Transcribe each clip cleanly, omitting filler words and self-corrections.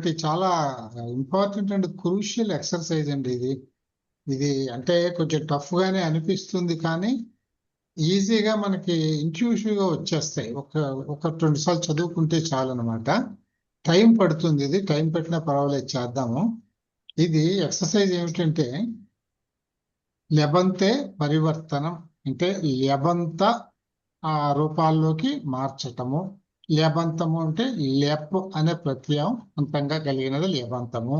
ఒకటి చాలా important and crucial exercise అండి ఇది. ఇది అంటే కొంచెం టఫ్ గానే అనిపిస్తుంది, కానీ ఈజీగా మనకి ఇంట్యూటివ్ గా వచ్చేస్తాయి. ఒక 2 సార్లు చదువుకుంటే చాలు అనమాట. టైం పడుతుంది, ఇది టైం పెట్టినా పర్వాలేదు, చేద్దాము. ఇది ఎక్సర్సైజ్ ఏమిటంటే లెబంతే పరివర్తనం, అంటే లెబంత ఆ రూపాల్లోకి మార్చటము. లెబంతము అంటే లెప్ అనే ప్రత్యయం అంతంగా కలిగినది లెబంతము.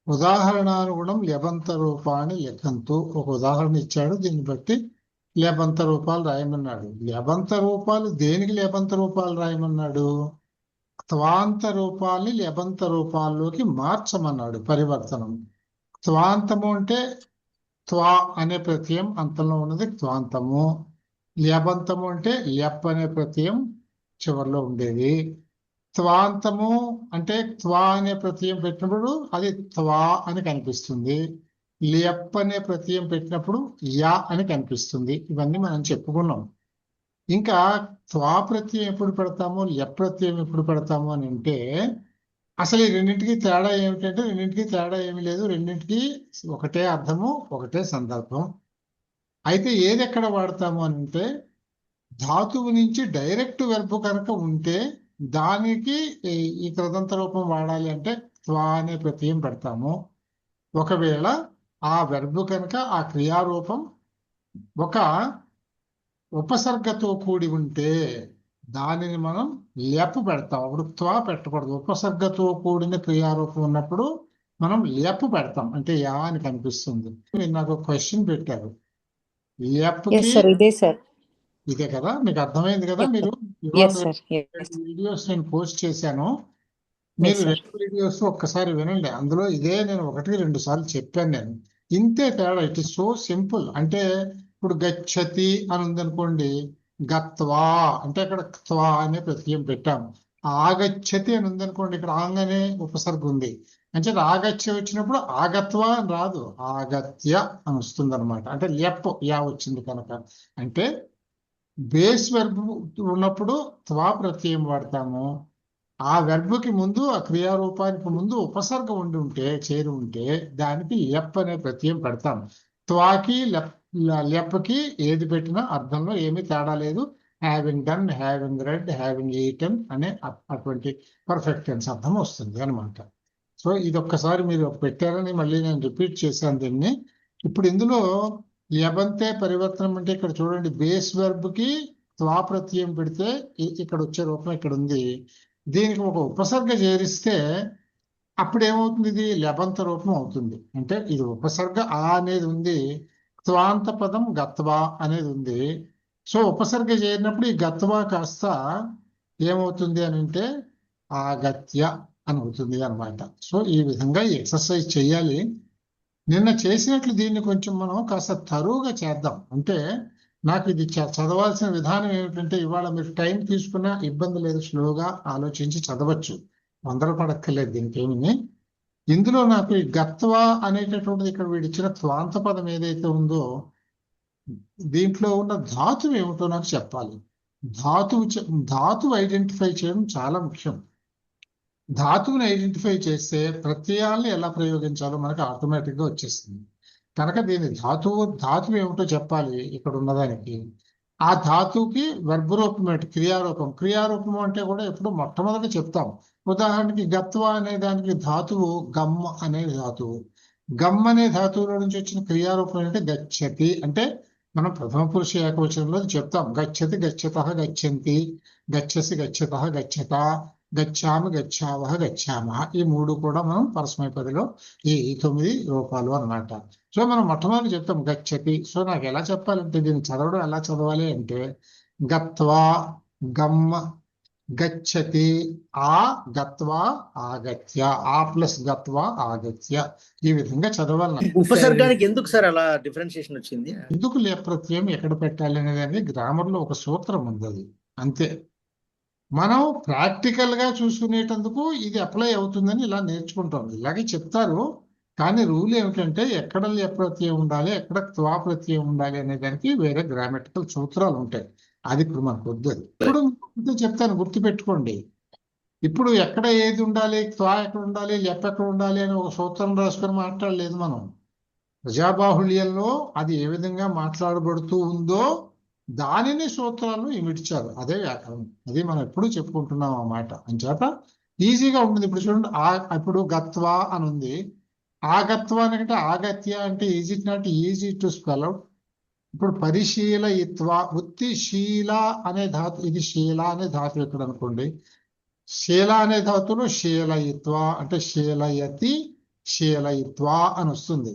ఉదాహరణానుగుణం లెబంత రూపాన్ని లెక్కంతు. ఒక ఉదాహరణ ఇచ్చాడు, దీన్ని బట్టి లెబంత రూపాలు రాయమన్నాడు. లెబంత రూపాలు దేనికి లెబంత రూపాలు రాయమన్నాడు? త్వాంత రూపాల్ని లెబంత రూపాల్లోకి మార్చమన్నాడు, పరివర్తనం. త్వాంతము అంటే త్వా అనే ప్రత్యయం అంతంలో ఉన్నది త్వాంతము. లెబంతము అంటే లెప్ అనే ప్రత్యయం చివరిలో ఉండేది. త్వాంతము అంటే త్వా అనే ప్రత్యయం పెట్టినప్పుడు అది త్వా అని కనిపిస్తుంది. లెప్ అనే ప్రత్యయం పెట్టినప్పుడు యా అని కనిపిస్తుంది. ఇవన్నీ మనం చెప్పుకున్నాం. ఇంకా త్వా ప్రత్యయం ఎప్పుడు పెడతాము, లెప్ ప్రత్యయం ఎప్పుడు పెడతాము అని అంటే, అసలు ఈ రెండింటికి తేడా ఏమిటంటే, రెండింటికి తేడా ఏమీ లేదు. రెండింటికి ఒకటే అర్థము, ఒకటే సందర్భం. అయితే ఏది ఎక్కడ వాడతాము అని అంటే, ధాతువు నుంచి డైరెక్ట్ వెర్బ్ కనుక ఉంటే దానికి ఈ కృదంత రూపం వాడాలి అంటే త్వా అనే ప్రత్యయం పెడతాము. ఒకవేళ ఆ వెర్బ్ కనుక ఆ క్రియారూపం ఒక ఉపసర్గతో కూడి ఉంటే దానిని మనం లెప్ పెడతాం. అప్పుడు త్వా పెట్టకూడదు. ఉపసర్గతో కూడిన క్రియారూపం ఉన్నప్పుడు మనం లెప్ పెడతాం, అంటే యా అని కనిపిస్తుంది. మీరు నాకు క్వశ్చన్ పెట్టారు, లెప్కి ఇదే కదా, మీకు అర్థమైంది కదా. మీరు ఇవాళ వీడియోస్ నేను పోస్ట్ చేశాను, మీరు 2 వీడియోస్ ఒక్కసారి వినండి. అందులో ఇదే నేను 1-2 సార్లు చెప్పాను నేను. ఇంతే తేడా. It is so simple. అంటే ఇప్పుడు గచ్చతి అని ఉందనుకోండి, గత్వా అంటే అక్కడ త్వా అనే ప్రత్యయం పెట్టాం. ఆగచ్చతి అని ఉందనుకోండి, ఇక్కడ ఆంగ్ అనే ఉపసర్గ ఉంది. అంటే ఆగత్య వచ్చినప్పుడు ఆగత్వ అని రాదు, ఆగత్య అని వస్తుంది అనమాట. అంటే లెప్ యా వచ్చింది కనుక. అంటే బేస్ వెర్బ్ ఉన్నప్పుడు త్వా ప్రత్యయం వాడతాము. ఆ వెర్బ్కి ముందు, ఆ క్రియారూపానికి ముందు ఉపసర్గ చేరి ఉంటే దానికి లెప్ అనే ప్రత్యయం పెడతాం. త్వాకి లెప్కి ఏది పెట్టినా అర్థంలో ఏమీ తేడా లేదు. Having done, having read, having eaten అనే అటువంటి పర్ఫెక్ట్ టెన్స్ అర్థం వస్తుంది అనమాట. సో ఇది ఒక్కసారి మీరు పెట్టారని మళ్ళీ నేను రిపీట్ చేశాను దీన్ని. ఇప్పుడు ఇందులో లెబంతే పరివర్తనం అంటే ఇక్కడ చూడండి, బేస్ వెర్బ్కి త్వా ప్రత్యయం పెడితే ఇక్కడ వచ్చే రూపం ఇక్కడ ఉంది. దీనికి ఒక ఉపసర్గ చేరిస్తే అప్పుడు ఏమవుతుంది, ఇది లెబంత రూపం అవుతుంది. అంటే ఇది ఉపసర్గ ఆ అనేది ఉంది, త్వాంత పదం గత్వా అనేది ఉంది. సో ఉపసర్గ చేరినప్పుడు ఈ గత్వా కాస్త ఏమవుతుంది అని అంటే ఆగత్య అని అవుతుంది అనమాట. సో ఈ విధంగా ఈ ఎక్సర్సైజ్ చేయాలి. నిన్న చేసినట్లు దీన్ని కొంచెం మనం కాస్త తరువుగా చేద్దాం. అంటే నాకు ఇది చదవాల్సిన విధానం ఏమిటంటే, ఇవాళ మీరు టైం తీసుకున్నా ఇబ్బంది లేదు, స్లోగా ఆలోచించి చదవచ్చు, తొందరపడక్కర్లేదు దీనికి ఏమి. ఇందులో నాకు ఈ గత్వా అనేటటువంటిది ఇక్కడ వీడు ఇచ్చిన త్వాంత పదం ఏదైతే ఉందో దీంట్లో ఉన్న ధాతువు ఏమిటో నాకు చెప్పాలి. ధాతువు ఐడెంటిఫై చేయడం చాలా ముఖ్యం. ధాతువుని ఐడెంటిఫై చేస్తే ప్రత్యయాల్ని ఎలా ప్రయోగించాలో మనకు ఆటోమేటిక్గా వచ్చేస్తుంది. కనుక దీని ధాతువు ఏమిటో చెప్పాలి. ఇక్కడ ఉన్నదానికి ఆ ధాతువుకి వెర్బ్ రూపం ఏంటి, క్రియారూపం అంటే కూడా ఎప్పుడు మొట్టమొదట చెప్తాం. ఉదాహరణకి గత్వ అనే దానికి ధాతువు గమ్ అనే ధాతువు. గమ్ అనే ధాతువులో నుంచి వచ్చిన క్రియారూపం ఏంటంటే గచ్చతి. అంటే మనం ప్రథమ పురుష ఏకవచనంలో చెప్తాం, గచ్చతి గచ్చతః గచ్చంతి, గచ్చసి గచ్చతః గచ్చత, గచ్చామి గచ్చావహ గచ్చామః. ఈ 3 కూడా మనం పరస్మైపదిలో ఈ 9 రూపాలు అన్నమాట. సో మనం మొట్టమొదటి చెప్తాం గచ్చతి. సో నాకు ఎలా చెప్పాలంటే, దీన్ని చదవడం ఎలా చదవాలి అంటే గత్వా గమ్ గచ్చతి ఆ గత్వా ఆగత్య, ఆ ప్లస్ గత్వా ఆగత్య, ఈ విధంగా చదవాలి. ఉపసర్గానికి ఎందుకు సార్ అలా డిఫరెన్షియేషన్ వచ్చింది? ఎందుకు ప్రత్యయం ఎక్కడ పెట్టాలి అనేది గ్రామర్ లో ఒక సూత్రం ఉంది, అది అంతే. మనం ప్రాక్టికల్ గా చూసుకునేటందుకు ఇది అప్లై అవుతుందని ఇలా నేర్చుకుంటాం, ఇలాగే చెప్తారు. కానీ రూల్ ఏమిటంటే ఎక్కడ ప్రత్యయం ఉండాలి, ఎక్కడ త్వా ప్రత్యయం ఉండాలి అనే దానికి వేరే గ్రామటికల్ సూత్రాలు ఉంటాయి. అది ఇప్పుడు మనకు వద్దు. ఇప్పుడు చెప్తాను, గుర్తుపెట్టుకోండి. ఇప్పుడు ఎక్కడ ఏది ఉండాలి, త్వా ఎక్కడ ఉండాలి, లెప్ ఎక్కడ ఉండాలి అని ఒక సూత్రం రాసుకొని మాట్లాడలేదు మనం. ప్రజాబాహుళ్యంలో అది ఏ విధంగా మాట్లాడబడుతూ ఉందో దానిని సూత్రాలను ఇమిడ్చారు. అదే వ్యాకరణం. అది మనం ఎప్పుడూ చెప్పుకుంటున్నాం అన్నమాట. అంచేత ఈజీగా ఉంటుంది. ఇప్పుడు చూడండి, ఇప్పుడు గత్వా అని ఉంది. ఆగత్వ అంటే ఆగత్య అంటే is it not easy to spell out. ఇప్పుడు పరిశీలయిత్వ, ఉత్తి శీల అనే ధాతు, ఇది శీల అనే ధాతు ఇక్కడ అనుకోండి. శీల అనే ధాతులో శీలయిత్వ అంటే శీలయతి, శీలయిత్వ అని వస్తుంది.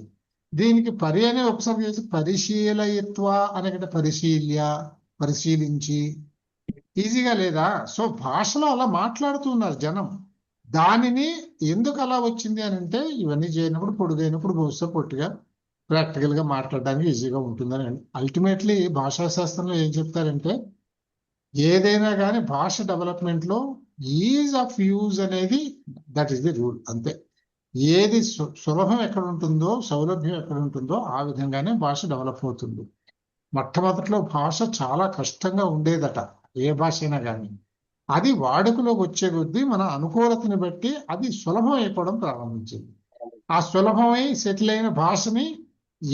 దీనికి పరి అనే ఉపసర్గ చేసి పరిశీలయిత్వ అనే పరిశీల్య, పరిశీలించి. ఈజీగా లేదా? సో భాషలో అలా మాట్లాడుతున్నారు జనం. దానిని ఎందుకు అలా వచ్చింది అని అంటే, ఇవన్నీ చేయనప్పుడు పొడుగైనప్పుడు బహుశా పొట్టిగా ప్రాక్టికల్ గా మాట్లాడడానికి ఈజీగా ఉంటుందని. అల్టిమేట్లీ భాషా శాస్త్రంలో ఏం చెప్తారంటే, ఏదైనా కానీ భాష డెవలప్మెంట్ లో ఈజ్ ఆఫ్ యూజ్ అనేది దట్ ఈస్ ది రూల్. అంతే. ఏది సులభం ఎక్కడ ఉంటుందో, సౌలభ్యం ఎక్కడ ఉంటుందో ఆ విధంగానే భాష డెవలప్ అవుతుంది. మొట్టమొదట్లో భాష చాలా కష్టంగా ఉండేదట, ఏ భాష అయినా కానీ. అది వాడుకలోకి వచ్చే కొద్దీ మన అనుకూలతని బట్టి అది సులభం అయిపోవడం ప్రారంభించింది. ఆ సులభమై సెటిల్ అయిన భాషని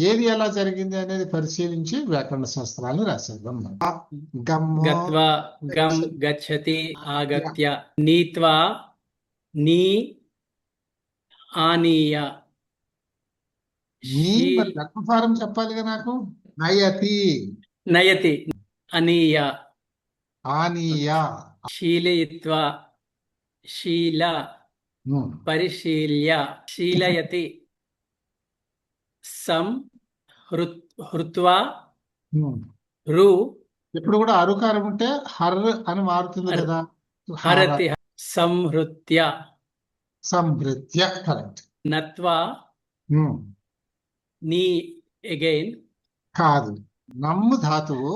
ఏది ఎలా జరిగింది అనేది పరిశీలించి వ్యాకరణ శాస్త్రాన్ని రాశారు. గత్వా గం గచ్చతి ఆగత్య నీత్వా నీ ఆనీయ గర్భఫారం చెప్పాలిగా నాకు. నయతి, నయతి అనీయ ఆనీయ, శీలయిత్వా శీల పరిశీల్య శీలయతి సం హృత్వా రు. ఇప్పుడు కూడా అరుకారం ఉంటే హర్ అని మారుతుంది కదా. హరతి సంహృత్య సంభృత్య, కరెక్ట్. నత్వా నీ అగైన్ కాదు, నమ్ము ధాతువు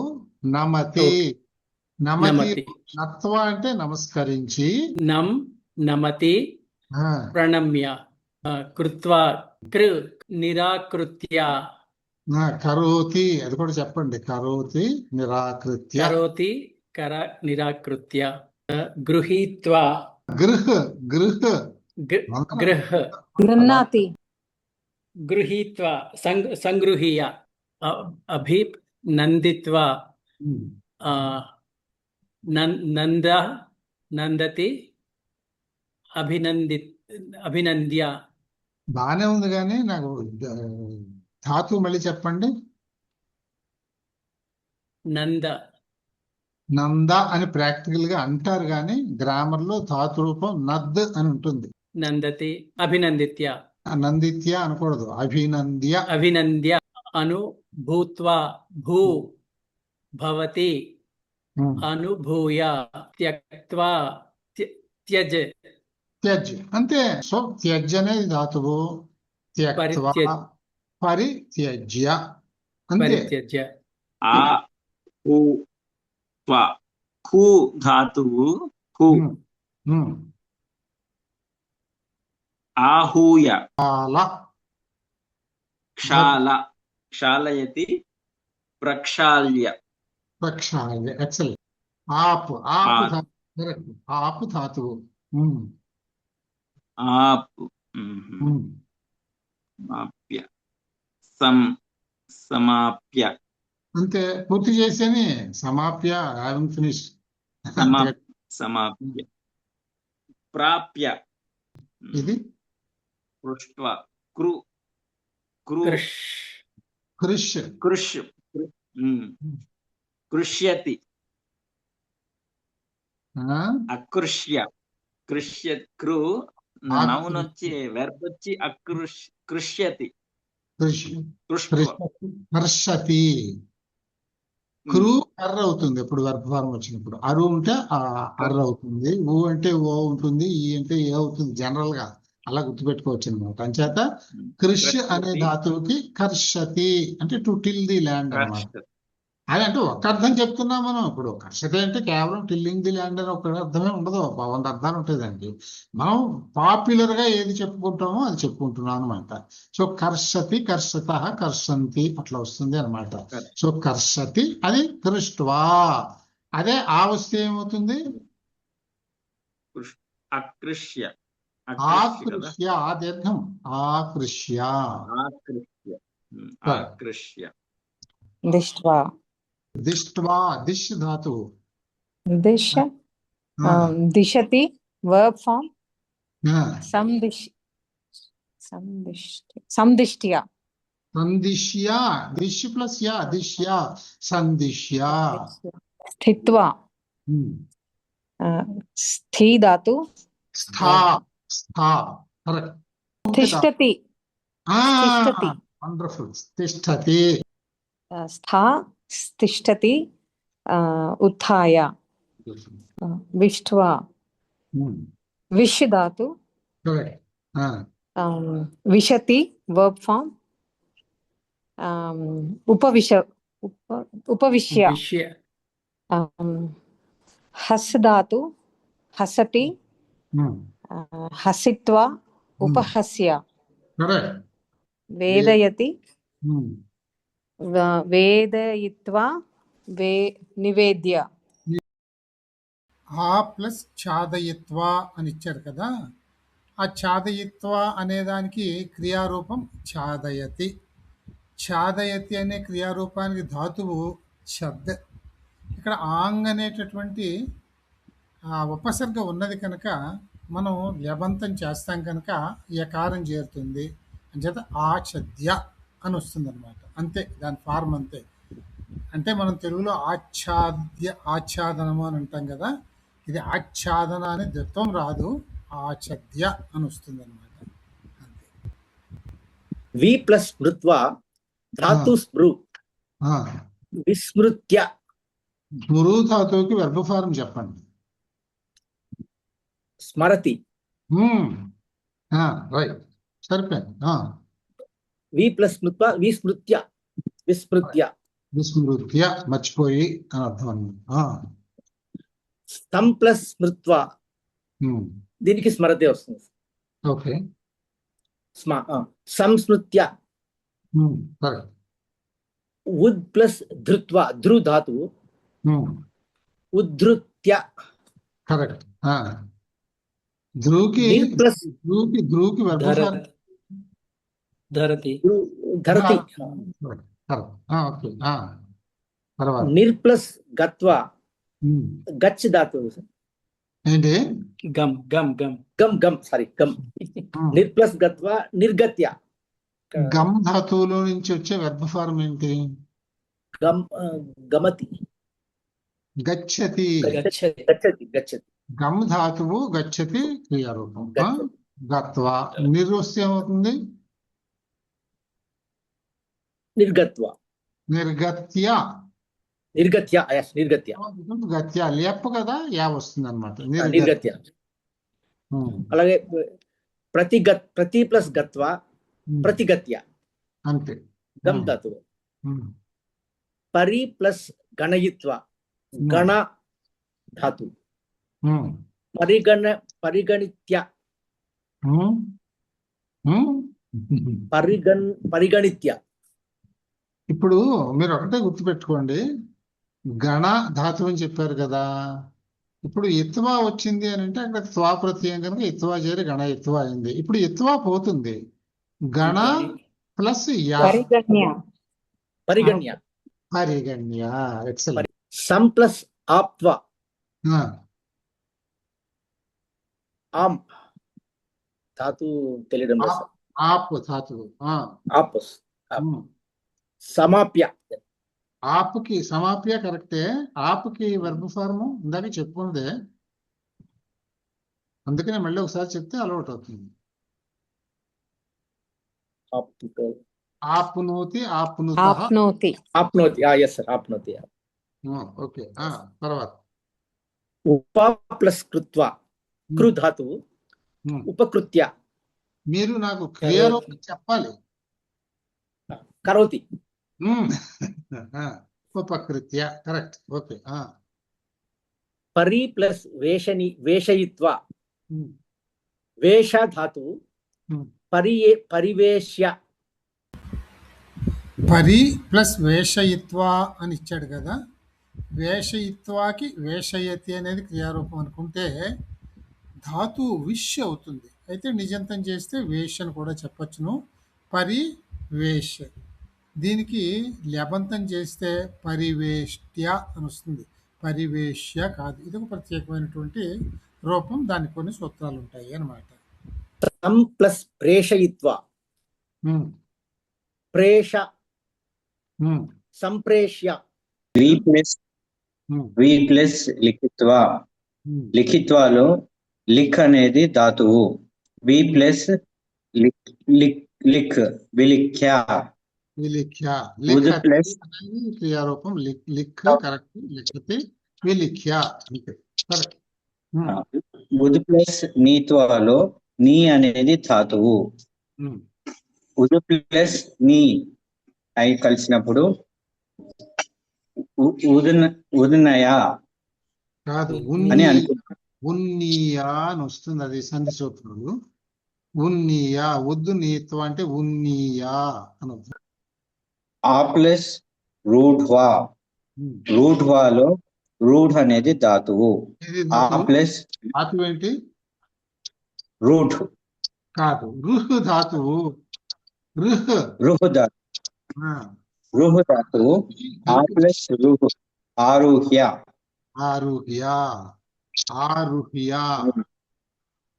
నమతి. నమతి, నత్వ అంటే నమస్కరించి. నమతి ప్రణమ్య కృత్వా నిరాకృత్య కరోతి, అది కూడా చెప్పండి. కరోతి నిరాకృత్య. కరోతి నిరాకృత్య గృహీత్వా గృహ్ణాతి గృహీత్వా సంగృహీయ అభినందిత్వా నందతి అభినంద్య. బానే ఉంది కానీ నాకు ధాతు మళ్ళీ చెప్పండి. నంద అని ప్రాక్టికల్ గా అంటారు కానీ గ్రామర్ లో ధాతు రూపం నద్ అని ఉంటుంది. నందతి అభినందిత్య. నందిత్య అనకూడదు, అభినంద్య అను భూత్వా భూ భవతి అనుభూయ త్యక్త్వా త్యజ్. అంతే. సో త్యజ్ అనేది ధాతువు. త్యక్త్వా పరిత్యజ్య, అంతే. హూ ధాతువు హూ. ఆహూయ క్షాల క్షాళయతి ప్రక్షాళ్య. ఎక్సలెంట్. ఆపు ధాతువు. ఆపు సమాప్య సమాప్య. అంతే, పూర్తి చేసేని. సమాప్య, హావింగ్ ఫినిష్. సమాప్య ప్రాప్య. ఇది పృష్ట్వ కృ కృష్ కృష్యతి అకృష్య కృ నౌన్ వచ్చి వెర్బ్ వచ్చి కృష్యతి. హర్షతి. క్రూ అర్ర అవుతుంది ఎప్పుడు వెర్బ్ ఫార్మ్ వచ్చినప్పుడు. అరు ఉంటే అర్ర అవుతుంది, ఊ అంటే ఓ ఉంటుంది, ఈ అంటే ఏ అవుతుంది. జనరల్ గా అలా గుర్తుపెట్టుకోవచ్చు అనమాట. అంచేత కృష్ అనే ధాతువుకి కర్షతి అంటే టు టిల్ ది ల్యాండ్ అన్నమాట. అదంటే ఒక అర్థం చెప్తున్నాం మనం. ఇప్పుడు కర్షతి అంటే కేవలం టిల్లింగ్ ది ల్యాండ్ అని ఒక అర్థమే ఉండదు, 100 అర్థాలు ఉంటాయి. మనం పాపులర్ గా ఏది చెప్పుకుంటామో అది చెప్పుకుంటున్నాం అనమాట. సో కర్షతి, కర్షత, కర్షంతి అట్లా వస్తుంది అనమాట. సో కర్షతి అది కృష్ట్వా. అదే ఆ వస్తే ఏమవుతుంది? అకృష్య అకృష్య కదా ఆకృష్య ఆ దీర్ఘం ఆకృష్య ఆకృష్య ఆకృష్య దిష్ట్వా దిష్ట్వా దిష్ ధాతువు దిశ ఆ, దిశతి వర్బ్ ఫామ్ ఆ. సందిష్ట్య సందిశ్య దిశ్ ప్లస్ యా దిశ్య సందిశ్య స్థిత్వా ఉమ్. స్థీ ధాతు స్థా స్థా కరెక్ట్ తిష్టతి తిష్టతి. వండర్ఫుల్ తిష్టతి స్థా తిష్టతి ఉత్థాయ విష్ట్వా విష్ ధాతు కరెక్ట్ విశతి వర్బ్ ఫామ్ ఉపవిశ్య విషయ హస్ ధాతు హసతి హసిత్వా ఉపహస్య కరెక్ట్ వేదయతి వేదయిత్వా నివేద్య. ఆ ప్లస్ ఛాదయిత్వ అని ఇచ్చారు కదా, ఆ ఛాదయిత్వ అనేదానికి క్రియారూపం ఛాదయతి. ఛాదయతి అనే క్రియారూపానికి ధాతువు ఛద్. ఇక్కడ ఆంగ్ అనేటటువంటి ఉపసర్గ ఉన్నది కనుక మనం వ్యబంతం చేస్తాం కనుక యకారం చేరుతుంది. అంచేత ఆఛద్య అని వస్తుంది అనమాట. అంతే, దాని ఫార్మ్ అంతే. అంటే మనం తెలుగులో ఆచ్ఛాదనము అని అంటాం కదా, ఇది ఆచ్ఛాదన అని ద్విత్వం రాదు, ఆఛద్య అని వస్తుంది అనమాట. అంతే. వి ప్లస్ స్మృత్వా ధాతు స్మృ విస్మృత్య. స్మృ ధాతువుకి వెర్బ్ ఫార్మ్ చెప్పండి. స్మరతి. రైట్, సరిపోయింది. వి ప్లస్ స్మృత్వా విస్మృత్య విస్మృత్య. విస్మృత్య మర్చిపోయి అని అర్థం అన్నమాట. సం ప్లస్ స్మృత్వా దీనికి స్మరతే వస్తుంది. ఓకే, సంస్మృత్య. కరెక్ట్. ఉద్ ప్లస్ ధృత్వా ధృ ధాతువు ఉద్ధృత్య. కరెక్ట్. ధ్రువుకి ప్లస్ ధ్రువుకి వెర్బ్ ఫార్మ్ ధరతి ధరతి. ఓకే, తర్వాత నిర్ ప్లస్ గత్వా గచ్ ధాతువు. ఏంటి? గమ్ గమ్ గమ్ గమ్ గమ్ సారీ గమ్. నిర్ ప్లస్ గత్వా నిర్గత్య. గమ్ ధాతువులో నుంచి వచ్చే వెర్బ్ ఫార్మ్ ఏంటి? గమ్ గమతి. గచ్చతి. గచ్చతి గచ్చతి గచ్చతి. గమ్ ధాతువు గచ్చతి క్రియారూపం. గచ్చతి. గత్వా నిర్వస్తే ఏమవుతుంది? నిర్గత్వ. నిర్గత్య. నిర్గత్య. నిర్గత్య. గత్య లేప కదా, యా వస్తుంది అనమాట. నిర్గత్య. అలాగే ప్రతి ప్లస్ గత్వ ప్రతిగత్య. అంతే. గమ్ ధాతువు. పరి ప్లస్ గణయిత్వ గణ ధాతు. పరిగణిత్య. పరిగణిత్య. ఇప్పుడు మీరు ఒకటే గుర్తుపెట్టుకోండి, గణ ధాతువు అని చెప్పారు కదా. ఇప్పుడు ఇత్వా వచ్చింది అని అంటే అక్కడ త్వా ప్రత్యయం కనుక ఇత్వా చేరి గణ ఇత్వా అయింది. ఇప్పుడు ఇత్వా పోతుంది, గణ ప్లస్ యా. పరిగణ్య. పరిగణ్య. పరిగణ్య. ఎక్సలెంట్. సం ప్లస్ ఆప్వ ఆమ్ ధాతు తెలియడం లేదు. ఆప్ ధాతువు. ఆప్ సమాప్య. ఆప్కి సమాప్య కరెక్టే. ఆప్కి వెర్బ్ ఫార్మ్ ఇందాక చెప్పుకుందే, అందుకనే మళ్ళీ ఒకసారి చెప్తే అలవాటు అవుతుంది. ఆప్నోతి ఆప్నుతః. ఆప్నోతి. ఆప్నోతి. ఎస్ సార్, ఆప్నోతి. ఓకే, తర్వాత ఉప ప్లస్ కృత్వ కృ ధాతువు ఉపకృత్య. మీరు నాకు క్రియారూపం చెప్పాలి. కరోతి. ఉపకృత్య. కరెక్ట్. ఓకే. పరి ప్లస్ వేషయిత్వ వేష ధాతువు పరివేశ్య. పరి ప్లస్ వేషయిత్వ అని ఇచ్చాడు కదా, వేషయిత్వాకి వేషయతి అనేది క్రియారూపం అనుకుంటే ధాతు విష్ అవుతుంది. అయితే నిజంతం చేస్తే వేష్ అని కూడా చెప్పచ్చును. పరివేష్. దీనికి లెబంతం చేస్తే పరివేష్ట్య అని వస్తుంది, పరివేష్య కాదు. ఇది ఒక ప్రత్యేకమైనటువంటి రూపం, దానికి కొన్ని సూత్రాలు ఉంటాయి అన్నమాట. సం ప్లస్ ప్రేషయిత్వా ఉమ్, ప్రేష ఉమ్, సంప్రేష్య వి ప్లస్ ఉమ్, లిఖిత్వా. ఉమ్. లిఖిత్వాలో లిక్ అనేది ధాతువు. వి ప్లస్ లిక్ విలిఖ్య. విలిఖ్య. ఉద్ లిఖతి ప్లస్ అనేది క్రియారూపం. లిక్ కరెక్ట్. లిఖతి విలిఖ్య కరెక్ట్. ఉద్ ప్లస్ నీత్వాలో నీ అనేది ధాతువు. ఉద్ ప్లస్ నీ అయి కలిసినప్పుడు ఉదనయ కాదు, అని అనుకుంటా. ఉన్నీయా అని వస్తుంది. అది సంధి సూత్రుడు. ఉన్నీయా. ఉద్దు నీత్వ అంటే ఉన్నీయా అని వస్తుంది. ఆ ప్లస్ రూఢ్వా. రూఢ్వాలో రూఢ్ అనేది ధాతువు. ఇది ఆ ధాతువు. ప్లస్ ధాతువు ఏంటి? రూఢ్. కాదు, రుహ్ ధాతువు. రుహ్. రుహ్ ధాతువు. ఆ. రుహ్ ధాతువు. ఆ ప్లస్ రుహ్ ఆరుహ్య. ఆరుహ్య. ఆరుహ్య.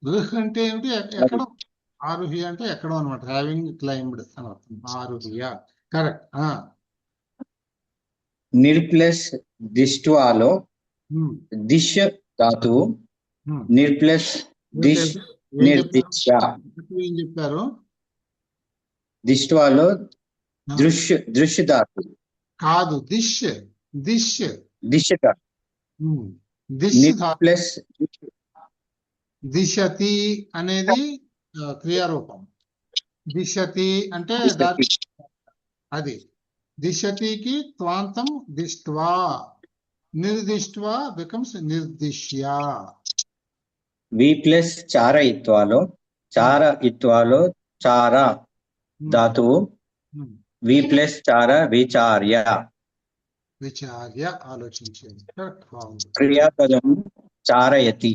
రుహ్ అంటే ఏమిటి? ఎక్కడో. ఆరుహ్య అంటే ఎక్కడో అనమాట. హ్యావింగ్ క్లైంబ్డ్ అని అర్థం. ఆరుహ్య కరెక్ట్. నిర్ ప్లస్ దిష్ట్వాలో దిశ్ ధాతువు. నిర్ ప్లస్ దిశ్ నిర్దిశ్య. ఏం చెప్పారు? దిష్ట్వాలో దృశ్య ధాతువు. కాదు, దిశ్. దిశ్. దిశ ధాతువు. దిశ్ నిర్ ధాతు. ప్లస్ దిశతి అనేది క్రియారూపం. దిశతి అంటే అది. దిశతికి త్వాంతం దిష్ట్వా. నిర్దిష్ట్వా బికమ్స్ నిర్దిశ్య. వి ప్లస్ చార ఇత్వాలో చార ధాతువు. వి ప్లస్ చార విచార్య. విచార్య ఆలోచించేది. కరెక్ట్. బాగుంది. క్రియాపదం చారయతి.